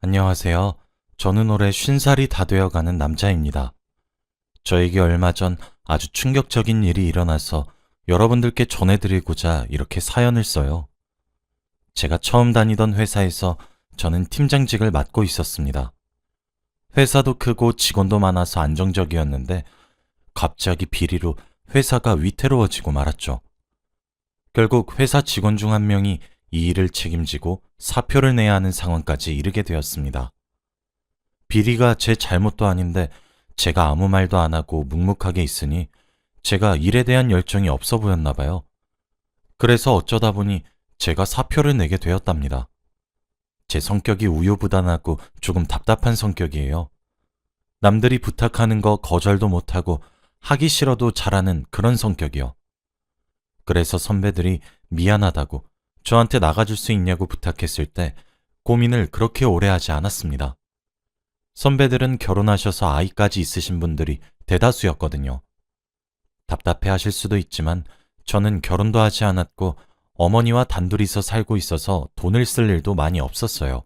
안녕하세요. 저는 올해 50살이 다 되어가는 남자입니다. 저에게 얼마 전 아주 충격적인 일이 일어나서 여러분들께 전해드리고자 이렇게 사연을 써요. 제가 처음 다니던 회사에서 저는 팀장직을 맡고 있었습니다. 회사도 크고 직원도 많아서 안정적이었는데 갑자기 비리로 회사가 위태로워지고 말았죠. 결국 회사 직원 중 한 명이 이 일을 책임지고 사표를 내야 하는 상황까지 이르게 되었습니다. 비리가 제 잘못도 아닌데 제가 아무 말도 안 하고 묵묵하게 있으니 제가 일에 대한 열정이 없어 보였나 봐요. 그래서 어쩌다 보니 제가 사표를 내게 되었답니다. 제 성격이 우유부단하고 조금 답답한 성격이에요. 남들이 부탁하는 거 거절도 못하고 하기 싫어도 잘하는 그런 성격이요. 그래서 선배들이 미안하다고 저한테 나가줄 수 있냐고 부탁했을 때 고민을 그렇게 오래 하지 않았습니다. 선배들은 결혼하셔서 아이까지 있으신 분들이 대다수였거든요. 답답해 하실 수도 있지만 저는 결혼도 하지 않았고 어머니와 단둘이서 살고 있어서 돈을 쓸 일도 많이 없었어요.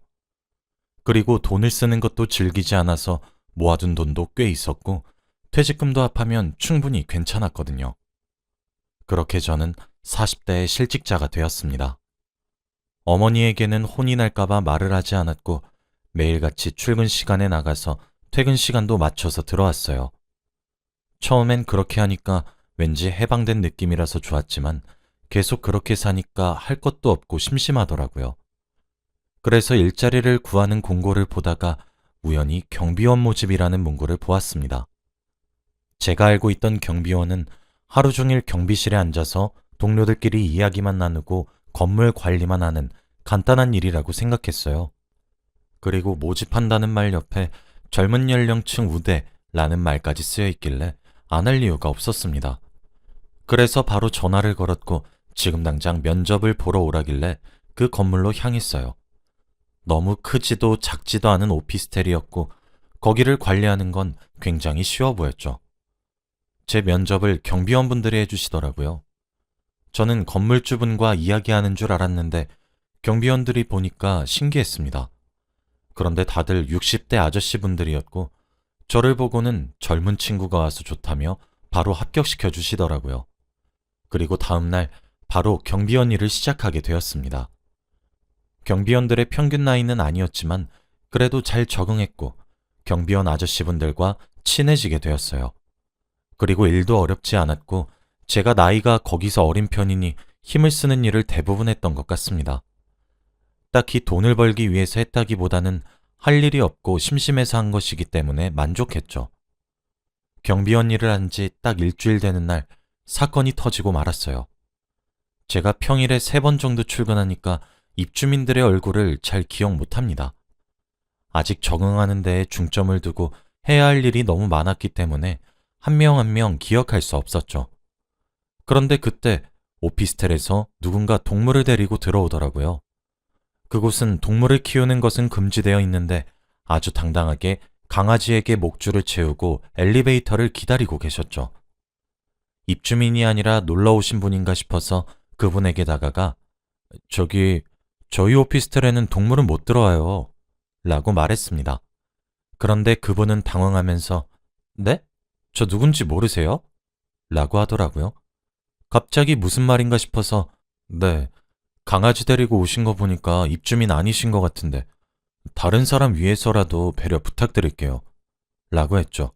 그리고 돈을 쓰는 것도 즐기지 않아서 모아둔 돈도 꽤 있었고 퇴직금도 합하면 충분히 괜찮았거든요. 그렇게 저는 40대의 실직자가 되었습니다. 어머니에게는 혼이 날까봐 말을 하지 않았고 매일같이 출근 시간에 나가서 퇴근 시간도 맞춰서 들어왔어요. 처음엔 그렇게 하니까 왠지 해방된 느낌이라서 좋았지만 계속 그렇게 사니까 할 것도 없고 심심하더라고요. 그래서 일자리를 구하는 공고를 보다가 우연히 경비원 모집이라는 문구를 보았습니다. 제가 알고 있던 경비원은 하루 종일 경비실에 앉아서 동료들끼리 이야기만 나누고 건물 관리만 하는 간단한 일이라고 생각했어요. 그리고 모집한다는 말 옆에 젊은 연령층 우대라는 말까지 쓰여 있길래 안 할 이유가 없었습니다. 그래서 바로 전화를 걸었고 지금 당장 면접을 보러 오라길래 그 건물로 향했어요. 너무 크지도 작지도 않은 오피스텔이었고 거기를 관리하는 건 굉장히 쉬워 보였죠. 제 면접을 경비원분들이 해주시더라고요. 저는 건물주분과 이야기하는 줄 알았는데 경비원들이 보니까 신기했습니다. 그런데 다들 60대 아저씨분들이었고 저를 보고는 젊은 친구가 와서 좋다며 바로 합격시켜 주시더라고요. 그리고 다음날 바로 경비원 일을 시작하게 되었습니다. 경비원들의 평균 나이는 아니었지만 그래도 잘 적응했고 경비원 아저씨분들과 친해지게 되었어요. 그리고 일도 어렵지 않았고 제가 나이가 거기서 어린 편이니 힘을 쓰는 일을 대부분 했던 것 같습니다. 딱히 돈을 벌기 위해서 했다기보다는 할 일이 없고 심심해서 한 것이기 때문에 만족했죠. 경비원 일을 한 지 딱 일주일 되는 날 사건이 터지고 말았어요. 제가 평일에 3번 정도 출근하니까 입주민들의 얼굴을 잘 기억 못합니다. 아직 적응하는 데에 중점을 두고 해야 할 일이 너무 많았기 때문에 한 명 한 명 기억할 수 없었죠. 그런데 그때 오피스텔에서 누군가 동물을 데리고 들어오더라고요. 그곳은 동물을 키우는 것은 금지되어 있는데 아주 당당하게 강아지에게 목줄을 채우고 엘리베이터를 기다리고 계셨죠. 입주민이 아니라 놀러 오신 분인가 싶어서 그분에게 다가가 저희 오피스텔에는 동물은 못 들어와요 라고 말했습니다. 그런데 그분은 당황하면서 네? 저 누군지 모르세요? 라고 하더라고요. 갑자기 무슨 말인가 싶어서 네, 강아지 데리고 오신 거 보니까 입주민 아니신 것 같은데 다른 사람 위해서라도 배려 부탁드릴게요 라고 했죠.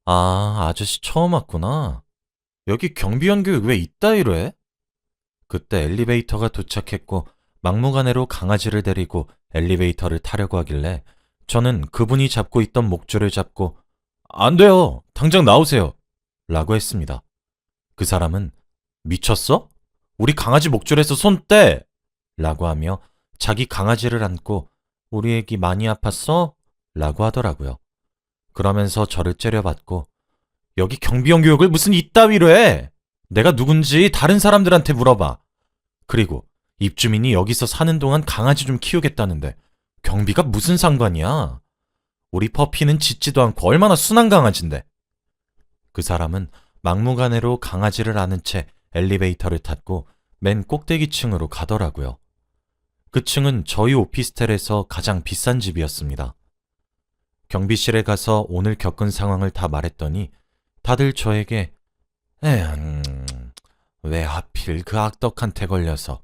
아, 아저씨 처음 왔구나. 여기 경비원 교육 왜 이따위로 해? 그때 엘리베이터가 도착했고 막무가내로 강아지를 데리고 엘리베이터를 타려고 하길래 저는 그분이 잡고 있던 목줄을 잡고 안 돼요. 당장 나오세요. 라고 했습니다. 그 사람은 미쳤어? 우리 강아지 목줄에서 손 떼! 라고 하며 자기 강아지를 안고 우리 애기 많이 아팠어? 라고 하더라고요. 그러면서 저를 째려봤고 여기 경비원 교육을 무슨 이따위로 해? 내가 누군지 다른 사람들한테 물어봐. 그리고 입주민이 여기서 사는 동안 강아지 좀 키우겠다는데 경비가 무슨 상관이야? 우리 퍼피는 짖지도 않고 얼마나 순한 강아지인데. 그 사람은 막무가내로 강아지를 안은 채 엘리베이터를 탔고 맨 꼭대기층으로 가더라고요. 그 층은 저희 오피스텔에서 가장 비싼 집이었습니다. 경비실에 가서 오늘 겪은 상황을 다 말했더니 다들 저에게 왜 하필 그 악덕한테 걸려서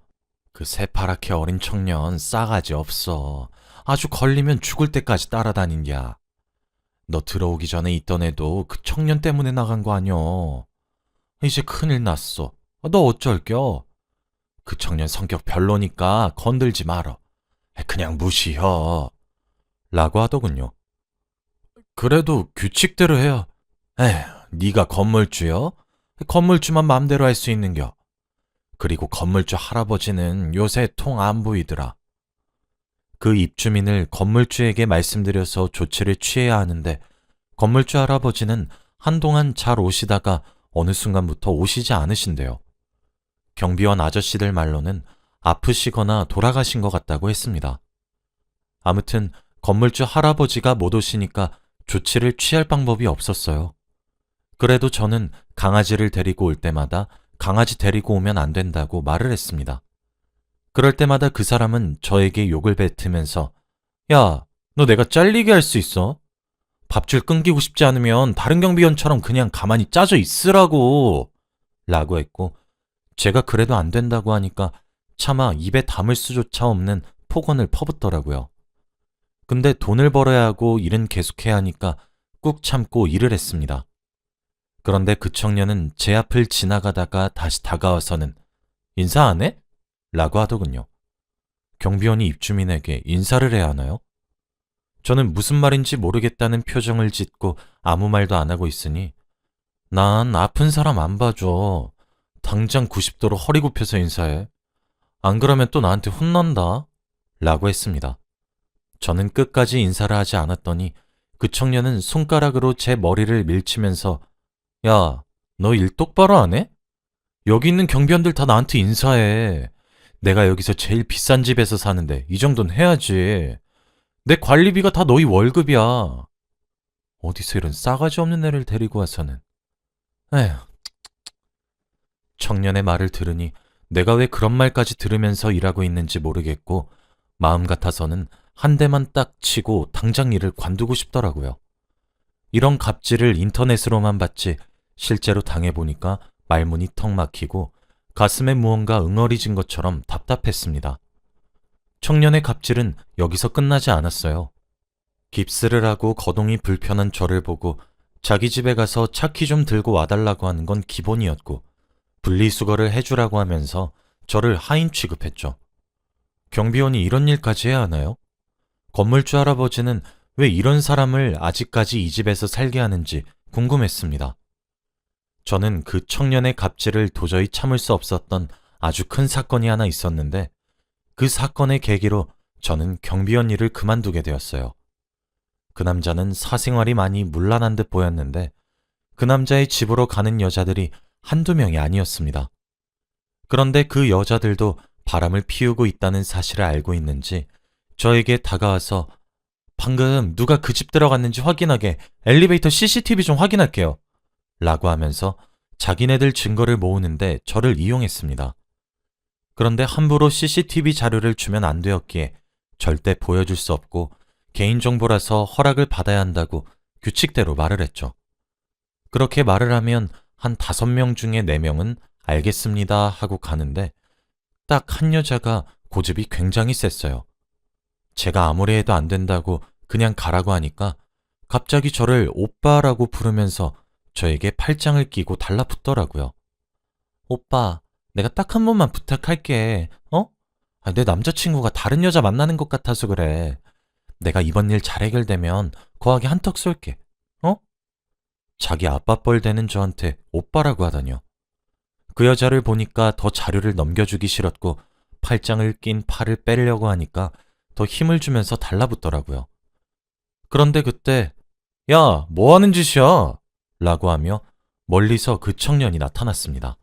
그 새파랗게 어린 청년 싸가지 없어. 아주 걸리면 죽을 때까지 따라다닌냐. 너 들어오기 전에 있던 애도 그 청년 때문에 나간 거 아니여. 이제 큰일 났어. 너 어쩔겨? 그 청년 성격 별로니까 건들지 말어. 그냥 무시혀. 라고 하더군요. 그래도 규칙대로 해야. 네가 건물주여? 건물주만 맘대로 할 수 있는겨. 그리고 건물주 할아버지는 요새 통 안 보이더라. 그 입주민을 건물주에게 말씀드려서 조치를 취해야 하는데 건물주 할아버지는 한동안 잘 오시다가 어느 순간부터 오시지 않으신대요. 경비원 아저씨들 말로는 아프시거나 돌아가신 것 같다고 했습니다. 아무튼 건물주 할아버지가 못 오시니까 조치를 취할 방법이 없었어요. 그래도 저는 강아지를 데리고 올 때마다 강아지 데리고 오면 안 된다고 말을 했습니다. 그럴 때마다 그 사람은 저에게 욕을 뱉으면서 야, 너 내가 잘리게 할 수 있어? 밥줄 끊기고 싶지 않으면 다른 경비원처럼 그냥 가만히 짜져 있으라고 라고 했고 제가 그래도 안 된다고 하니까 차마 입에 담을 수조차 없는 폭언을 퍼붓더라고요. 근데 돈을 벌어야 하고 일은 계속해야 하니까 꾹 참고 일을 했습니다. 그런데 그 청년은 제 앞을 지나가다가 다시 다가와서는 인사 안 해? 라고 하더군요. 경비원이 입주민에게 인사를 해야 하나요? 저는 무슨 말인지 모르겠다는 표정을 짓고 아무 말도 안 하고 있으니 난 아픈 사람 안 봐줘. 당장 90도로 허리 굽혀서 인사해. 안 그러면 또 나한테 혼난다. 라고 했습니다. 저는 끝까지 인사를 하지 않았더니 그 청년은 손가락으로 제 머리를 밀치면서 야, 너 일 똑바로 안 해? 여기 있는 경비원들 다 나한테 인사해. 내가 여기서 제일 비싼 집에서 사는데 이 정도는 해야지. 내 관리비가 다 너희 월급이야. 어디서 이런 싸가지 없는 애를 데리고 와서는. 에휴. 청년의 말을 들으니 내가 왜 그런 말까지 들으면서 일하고 있는지 모르겠고 마음 같아서는 한 대만 딱 치고 당장 일을 관두고 싶더라고요. 이런 갑질을 인터넷으로만 봤지 실제로 당해보니까 말문이 턱 막히고 가슴에 무언가 응어리진 것처럼 답답했습니다. 청년의 갑질은 여기서 끝나지 않았어요. 깁스를 하고 거동이 불편한 저를 보고 자기 집에 가서 차키 좀 들고 와달라고 하는 건 기본이었고 분리수거를 해주라고 하면서 저를 하인 취급했죠. 경비원이 이런 일까지 해야 하나요? 건물주 할아버지는 왜 이런 사람을 아직까지 이 집에서 살게 하는지 궁금했습니다. 저는 그 청년의 갑질을 도저히 참을 수 없었던 아주 큰 사건이 하나 있었는데 그 사건의 계기로 저는 경비원 일을 그만두게 되었어요. 그 남자는 사생활이 많이 문란한 듯 보였는데 그 남자의 집으로 가는 여자들이 한두 명이 아니었습니다. 그런데 그 여자들도 바람을 피우고 있다는 사실을 알고 있는지 저에게 다가와서 방금 누가 그 집 들어갔는지 확인하게 엘리베이터 CCTV 좀 확인할게요. 라고 하면서 자기네들 증거를 모으는데 저를 이용했습니다. 그런데 함부로 CCTV 자료를 주면 안 되었기에 절대 보여줄 수 없고 개인정보라서 허락을 받아야 한다고 규칙대로 말을 했죠. 그렇게 말을 하면 한 5명 중에 4명은 알겠습니다 하고 가는데 딱 한 여자가 고집이 굉장히 셌어요. 제가 아무리 해도 안 된다고 그냥 가라고 하니까 갑자기 저를 오빠라고 부르면서 저에게 팔짱을 끼고 달라붙더라고요. 오빠, 내가 딱 한 번만 부탁할게. 내 남자친구가 다른 여자 만나는 것 같아서 그래. 내가 이번 일 잘 해결되면 거하게 한턱 쏠게. 자기 아빠뻘 되는 저한테 오빠라고 하다뇨. 그 여자를 보니까 더 자료를 넘겨주기 싫었고 팔짱을 낀 팔을 빼려고 하니까 더 힘을 주면서 달라붙더라고요. 그런데 그때 야, 뭐 하는 짓이야? 라고 하며 멀리서 그 청년이 나타났습니다.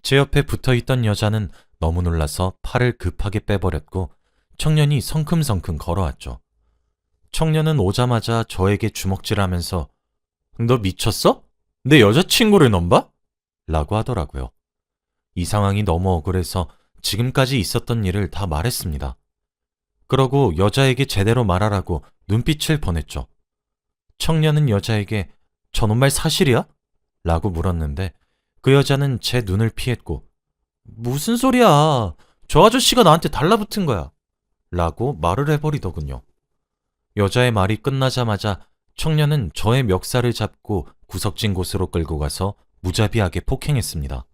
제 옆에 붙어있던 여자는 너무 놀라서 팔을 급하게 빼버렸고 청년이 성큼성큼 걸어왔죠. 청년은 오자마자 저에게 주먹질하면서 너 미쳤어? 내 여자친구를 넘봐? 라고 하더라고요. 이 상황이 너무 억울해서 지금까지 있었던 일을 다 말했습니다. 그러고 여자에게 제대로 말하라고 눈빛을 보냈죠. 청년은 여자에게 저놈 말 사실이야? 라고 물었는데 그 여자는 제 눈을 피했고 무슨 소리야? 저 아저씨가 나한테 달라붙은 거야. 라고 말을 해버리더군요. 여자의 말이 끝나자마자 청년은 저의 멱살을 잡고 구석진 곳으로 끌고 가서 무자비하게 폭행했습니다.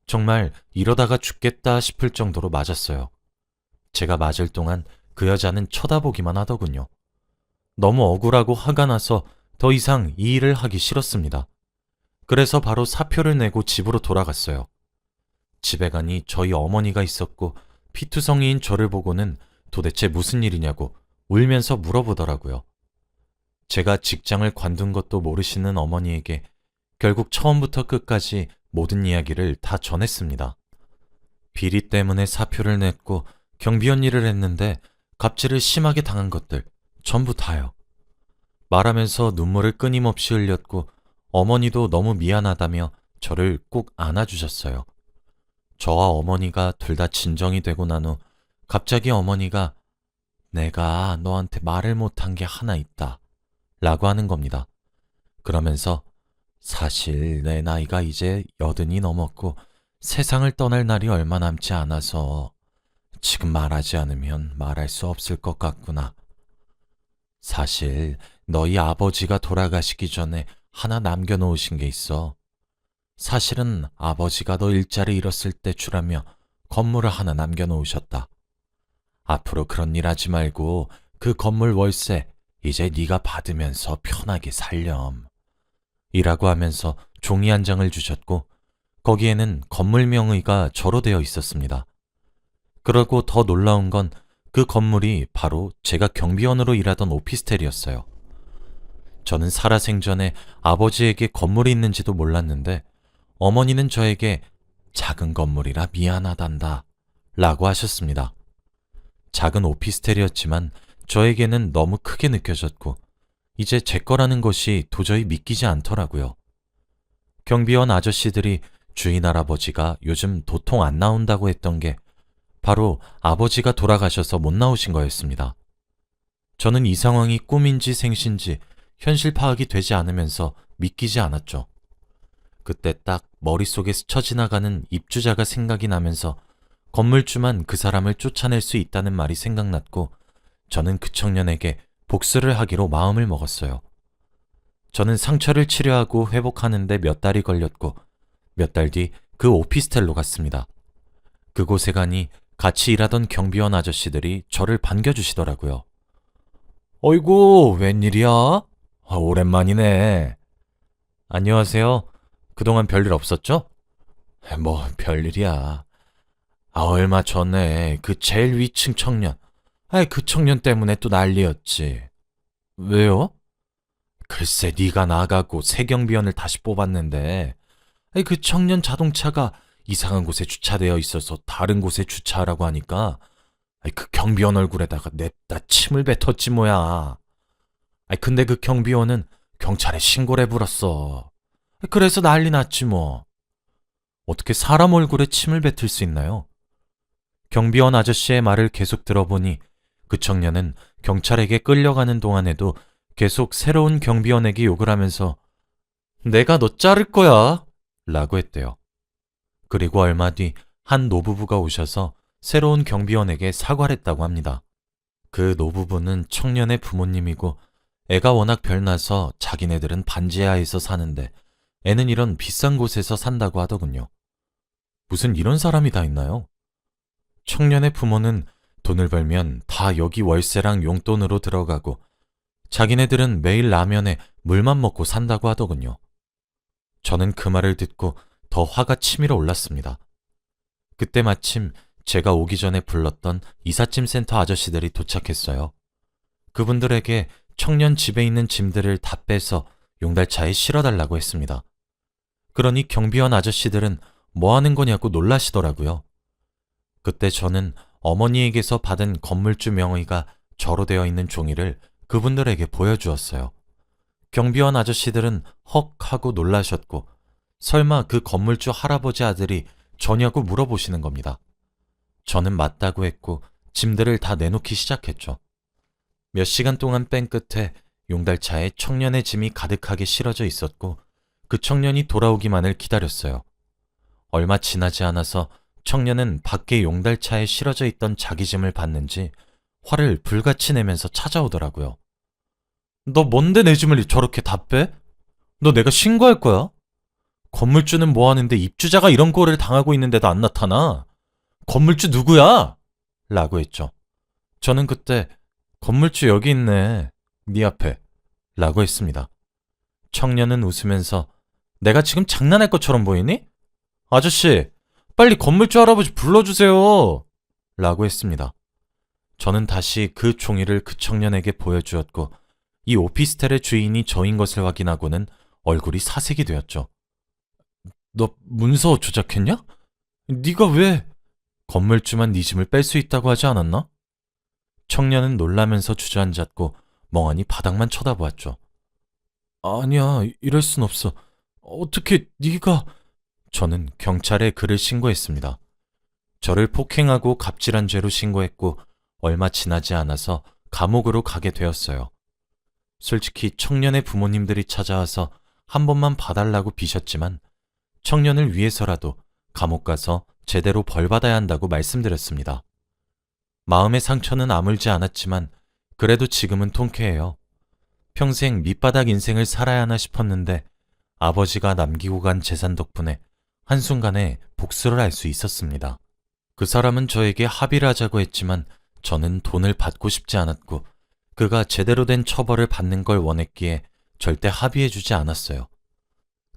정말 이러다가 죽겠다 싶을 정도로 맞았어요. 제가 맞을 동안 그 여자는 쳐다보기만 하더군요. 너무 억울하고 화가 나서 더 이상 이 일을 하기 싫었습니다. 그래서 바로 사표를 내고 집으로 돌아갔어요. 집에 가니 저희 어머니가 있었고 피투성이인 저를 보고는 도대체 무슨 일이냐고 울면서 물어보더라고요. 제가 직장을 관둔 것도 모르시는 어머니에게 결국 처음부터 끝까지 모든 이야기를 다 전했습니다. 비리 때문에 사표를 냈고 경비원 일을 했는데 갑질을 심하게 당한 것들 전부 다요. 말하면서 눈물을 끊임없이 흘렸고 어머니도 너무 미안하다며 저를 꼭 안아주셨어요. 저와 어머니가 둘 다 진정이 되고 난 후 갑자기 어머니가 내가 너한테 말을 못한 게 하나 있다 라고 하는 겁니다. 그러면서 사실 내 나이가 이제 80이 넘었고 세상을 떠날 날이 얼마 남지 않아서 지금 말하지 않으면 말할 수 없을 것 같구나. 사실 너희 아버지가 돌아가시기 전에 하나 남겨놓으신 게 있어. 사실은 아버지가 너 일자리 잃었을 때 주라며 건물을 하나 남겨놓으셨다. 앞으로 그런 일 하지 말고 그 건물 월세 이제 네가 받으면서 편하게 살렴. 이라고 하면서 종이 한 장을 주셨고 거기에는 건물 명의가 저로 되어 있었습니다. 그러고 더 놀라운 건 그 건물이 바로 제가 경비원으로 일하던 오피스텔이었어요. 저는 살아생전에 아버지에게 건물이 있는지도 몰랐는데 어머니는 저에게 작은 건물이라 미안하단다 라고 하셨습니다. 작은 오피스텔이었지만 저에게는 너무 크게 느껴졌고 이제 제 거라는 것이 도저히 믿기지 않더라고요. 경비원 아저씨들이 주인 할아버지가 요즘 도통 안 나온다고 했던 게 바로 아버지가 돌아가셔서 못 나오신 거였습니다. 저는 이 상황이 꿈인지 생신지 현실 파악이 되지 않으면서 믿기지 않았죠. 그때 딱 머릿속에 스쳐 지나가는 입주자가 생각이 나면서 건물주만 그 사람을 쫓아낼 수 있다는 말이 생각났고 저는 그 청년에게 복수를 하기로 마음을 먹었어요. 저는 상처를 치료하고 회복하는데 몇 달이 걸렸고 몇 달 뒤 그 오피스텔로 갔습니다. 그곳에 가니 같이 일하던 경비원 아저씨들이 저를 반겨주시더라고요. 어이구, 웬일이야? 오랜만이네. 안녕하세요. 그동안 별일 없었죠? 뭐 별일이야. 얼마 전에 그 제일 위층 청년. 그 청년 때문에 또 난리였지. 왜요? 글쎄 네가 나가고 새 경비원을 다시 뽑았는데 그 청년 자동차가 이상한 곳에 주차되어 있어서 다른 곳에 주차하라고 하니까 그 경비원 얼굴에다가 냅다 침을 뱉었지 뭐야. 근데 그 경비원은 경찰에 신고를 해불었어. 그래서 난리 났지 뭐. 어떻게 사람 얼굴에 침을 뱉을 수 있나요? 경비원 아저씨의 말을 계속 들어보니 그 청년은 경찰에게 끌려가는 동안에도 계속 새로운 경비원에게 욕을 하면서 내가 너 자를 거야 라고 했대요. 그리고 얼마 뒤 한 노부부가 오셔서 새로운 경비원에게 사과를 했다고 합니다. 그 노부부는 청년의 부모님이고 애가 워낙 별나서 자기네들은 반지하에서 사는데 애는 이런 비싼 곳에서 산다고 하더군요. 무슨 이런 사람이 다 있나요? 청년의 부모는 돈을 벌면 다 여기 월세랑 용돈으로 들어가고 자기네들은 매일 라면에 물만 먹고 산다고 하더군요. 저는 그 말을 듣고 더 화가 치밀어 올랐습니다. 그때 마침 제가 오기 전에 불렀던 이삿짐 센터 아저씨들이 도착했어요. 그분들에게 청년 집에 있는 짐들을 다 빼서 용달차에 실어달라고 했습니다. 그러니 경비원 아저씨들은 뭐 하는 거냐고 놀라시더라고요. 그때 저는 어머니에게서 받은 건물주 명의가 저로 되어 있는 종이를 그분들에게 보여주었어요. 경비원 아저씨들은 헉 하고 놀라셨고 설마 그 건물주 할아버지 아들이 저냐고 물어보시는 겁니다. 저는 맞다고 했고 짐들을 다 내놓기 시작했죠. 몇 시간 동안 뺀 끝에 용달차에 청년의 짐이 가득하게 실어져 있었고 그 청년이 돌아오기만을 기다렸어요. 얼마 지나지 않아서 청년은 밖에 용달차에 실어져 있던 자기 짐을 봤는지 화를 불같이 내면서 찾아오더라고요. 너 뭔데 내 짐을 저렇게 다 빼? 너 내가 신고할 거야? 건물주는 뭐 하는데 입주자가 이런 꼴을 당하고 있는데도 안 나타나? 건물주 누구야? 라고 했죠. 저는 그때 건물주 여기 있네. 네 앞에. 라고 했습니다. 청년은 웃으면서 내가 지금 장난할 것처럼 보이니? 아저씨, 빨리 건물주 할아버지 불러주세요. 라고 했습니다. 저는 다시 그 종이를 그 청년에게 보여주었고 이 오피스텔의 주인이 저인 것을 확인하고는 얼굴이 사색이 되었죠. 너 문서 조작했냐? 네가 왜? 건물주만 네 짐을 뺄 수 있다고 하지 않았나? 청년은 놀라면서 주저앉았고 멍하니 바닥만 쳐다보았죠. 아니야, 이럴 순 없어. 어떻게 네가... 저는 경찰에 그를 신고했습니다. 저를 폭행하고 갑질한 죄로 신고했고 얼마 지나지 않아서 감옥으로 가게 되었어요. 솔직히 청년의 부모님들이 찾아와서 한 번만 봐달라고 비셨지만 청년을 위해서라도 감옥 가서 제대로 벌 받아야 한다고 말씀드렸습니다. 마음의 상처는 아물지 않았지만 그래도 지금은 통쾌해요. 평생 밑바닥 인생을 살아야 하나 싶었는데 아버지가 남기고 간 재산 덕분에 한순간에 복수를 할 수 있었습니다. 그 사람은 저에게 합의를 하자고 했지만 저는 돈을 받고 싶지 않았고 그가 제대로 된 처벌을 받는 걸 원했기에 절대 합의해주지 않았어요.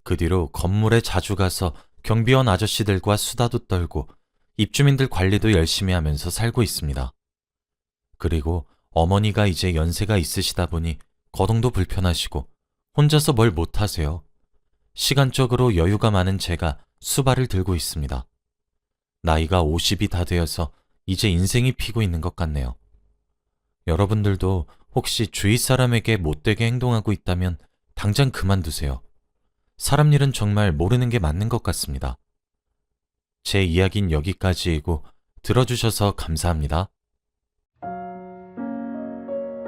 그 뒤로 건물에 자주 가서 경비원 아저씨들과 수다도 떨고 입주민들 관리도 열심히 하면서 살고 있습니다. 그리고 어머니가 이제 연세가 있으시다 보니 거동도 불편하시고 혼자서 뭘 못하세요. 시간적으로 여유가 많은 제가 수발을 들고 있습니다. 나이가 50이 다 되어서 이제 인생이 피고 있는 것 같네요. 여러분들도 혹시 주위 사람에게 못되게 행동하고 있다면 당장 그만두세요. 사람 일은 정말 모르는 게 맞는 것 같습니다. 제 이야기는 여기까지이고 들어주셔서 감사합니다.